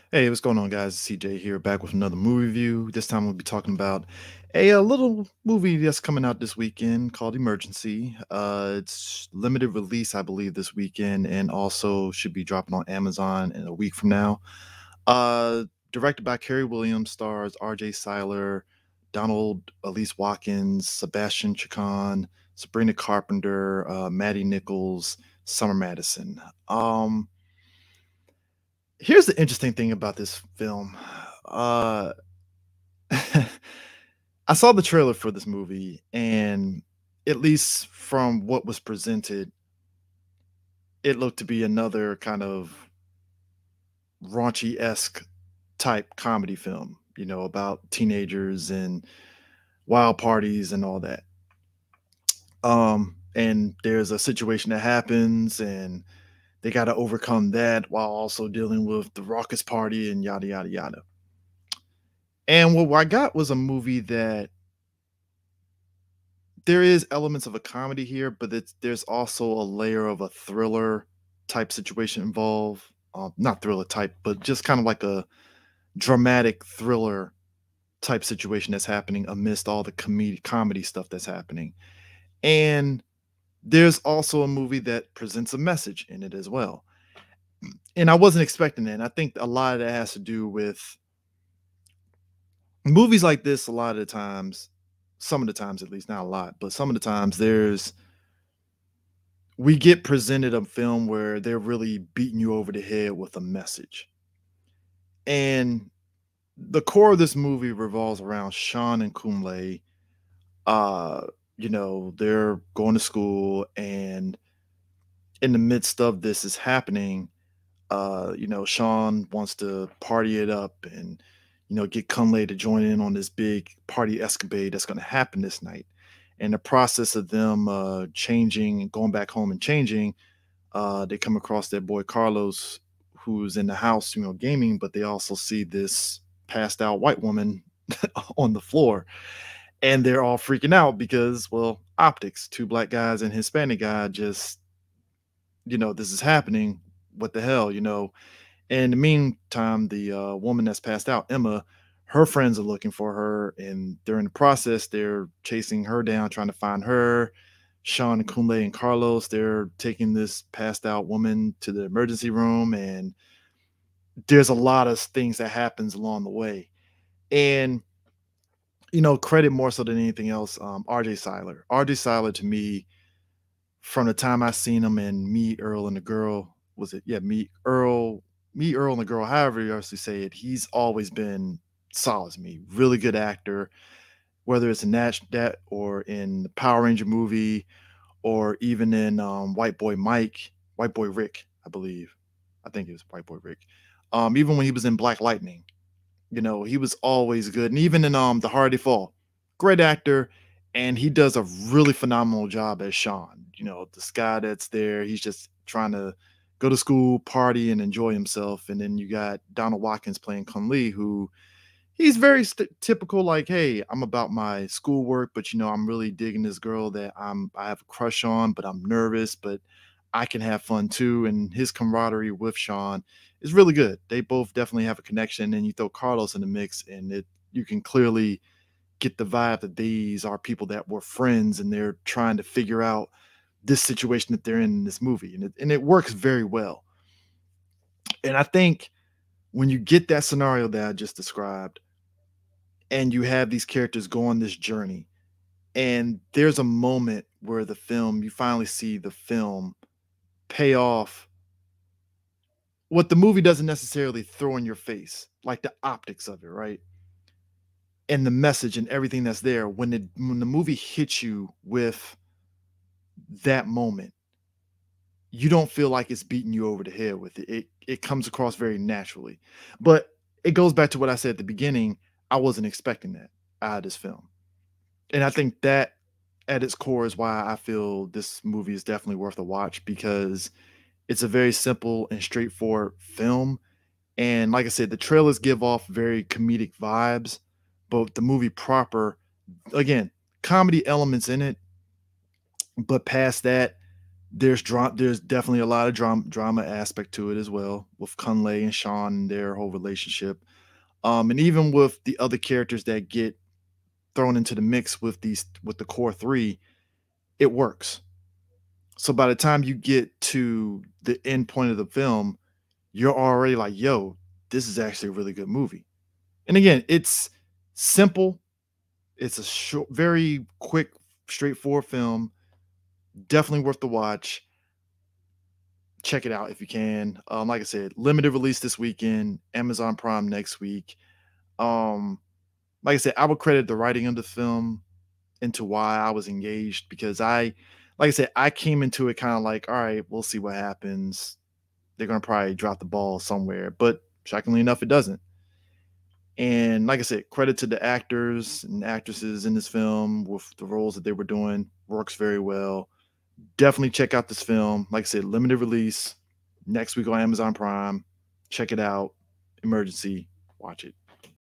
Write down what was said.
Hey, what's going on, guys? CJ here, back with another movie review. This time we'll be talking about a little movie that's coming out this weekend called Emergency. It's limited release, I believe, this weekend, and also should be dropping on Amazon in a week from now. Uh, Directed by Kerry Williams, stars R.J. Seiler, Donald Elise Watkins, Sebastian Chacon, Sabrina Carpenter, Maddie Nichols, Summer Madison. Here's the interesting thing about this film. Uh, I saw the trailer for this movie, and at least from what was presented, it looked to be another kind of raunchy esque type comedy film, about teenagers and wild parties and all that. And there's a situation that happens, and they got to overcome that while also dealing with the raucous party and yada yada yada. And what I got was a movie that there is elements of a comedy here, but there's also a layer of a thriller type situation involved. Not thriller type, but just kind of like a dramatic thriller type situation that's happening amidst all the comedy stuff that's happening. And there's also a movie that presents a message in it as well. And I wasn't expecting that. And I think a lot of that has to do with movies like this. A lot of the times, some of the times at least, not a lot, but some of the times we get presented a film where they're really beating you over the head with a message. And the core of this movie revolves around Sean and Kumle. Uh, they're going to school, and in the midst of this is happening, Sean wants to party it up and, get Kunle to join in on this big party escapade that's going to happen this night. And the process of them changing and going back home and changing, they come across their boy Carlos, who's in the house, gaming, but they also see this passed out white woman on the floor. And they're all freaking out because, well, optics, two black guys and Hispanic guy just, this is happening. What the hell, In the meantime, the woman that's passed out, Emma, her friends are looking for her, and during the process, they're chasing her down, trying to find her. Sean and Kunle and Carlos, they're taking this passed out woman to the emergency room, and there's a lot of things that happens along the way. And credit more so than anything else, RJ Seiler. RJ Seiler to me, from the time I seen him in Me, Earl, and the Girl, was it? Yeah, Me, Earl, and the Girl, however you actually say it, he's always been solid to me. Really good actor, whether it's in that or in the Power Ranger movie, or even in White Boy Rick, I believe. I think it was White Boy Rick. Even when he was in Black Lightning, he was always good. And even in The Hardy Fall, great actor, and he does a really phenomenal job as Sean. This guy that's there, he's just trying to go to school, party, and enjoy himself. And then you got Donald Watkins playing Kun Lee, who he's very typical, like, hey, I'm about my schoolwork, but I'm really digging this girl that I have a crush on, but I'm nervous, but I can have fun too. And his camaraderie with Sean is really good. They both definitely have a connection. And you throw Carlos in the mix, and you can clearly get the vibe that these are people that were friends, and they're trying to figure out this situation that they're in this movie. And it works very well. And I think when you get that scenario that I just described, and you have these characters go on this journey, and there's a moment where you finally see the film pay off what the movie doesn't necessarily throw in your face, like the optics of it, right? And the message and everything that's there. When the movie hits you with that moment, you don't feel like it's beating you over the head with it. It comes across very naturally. But it goes back to what I said at the beginning. I wasn't expecting that out of this film. And I think that at its core is why I feel this movie is definitely worth a watch, because it's a very simple and straightforward film. And like I said, the trailers give off very comedic vibes, but the movie proper, again, comedy elements in it, but past that, There's definitely a lot of drama aspect to it as well with Kunle and Sean and their whole relationship. And even with the other characters that get thrown into the mix with the core three, it works. So by the time you get to the end point of the film, you're already like, yo, this is actually a really good movie. And again, it's simple. It's a short, very quick, straightforward film. Definitely worth the watch. Check it out if you can. Like I said, limited release this weekend, Amazon Prime next week. Um, like I said, I would credit the writing of the film into why I was engaged because like I said, I came into it kind of like, all right, we'll see what happens. They're gonna probably drop the ball somewhere, but shockingly enough, it doesn't. And like I said, credit to the actors and actresses in this film with the roles that they were doing. Works very well. Definitely check out this film. Like I said, limited release next week on Amazon Prime. Check it out. Emergency. Watch it.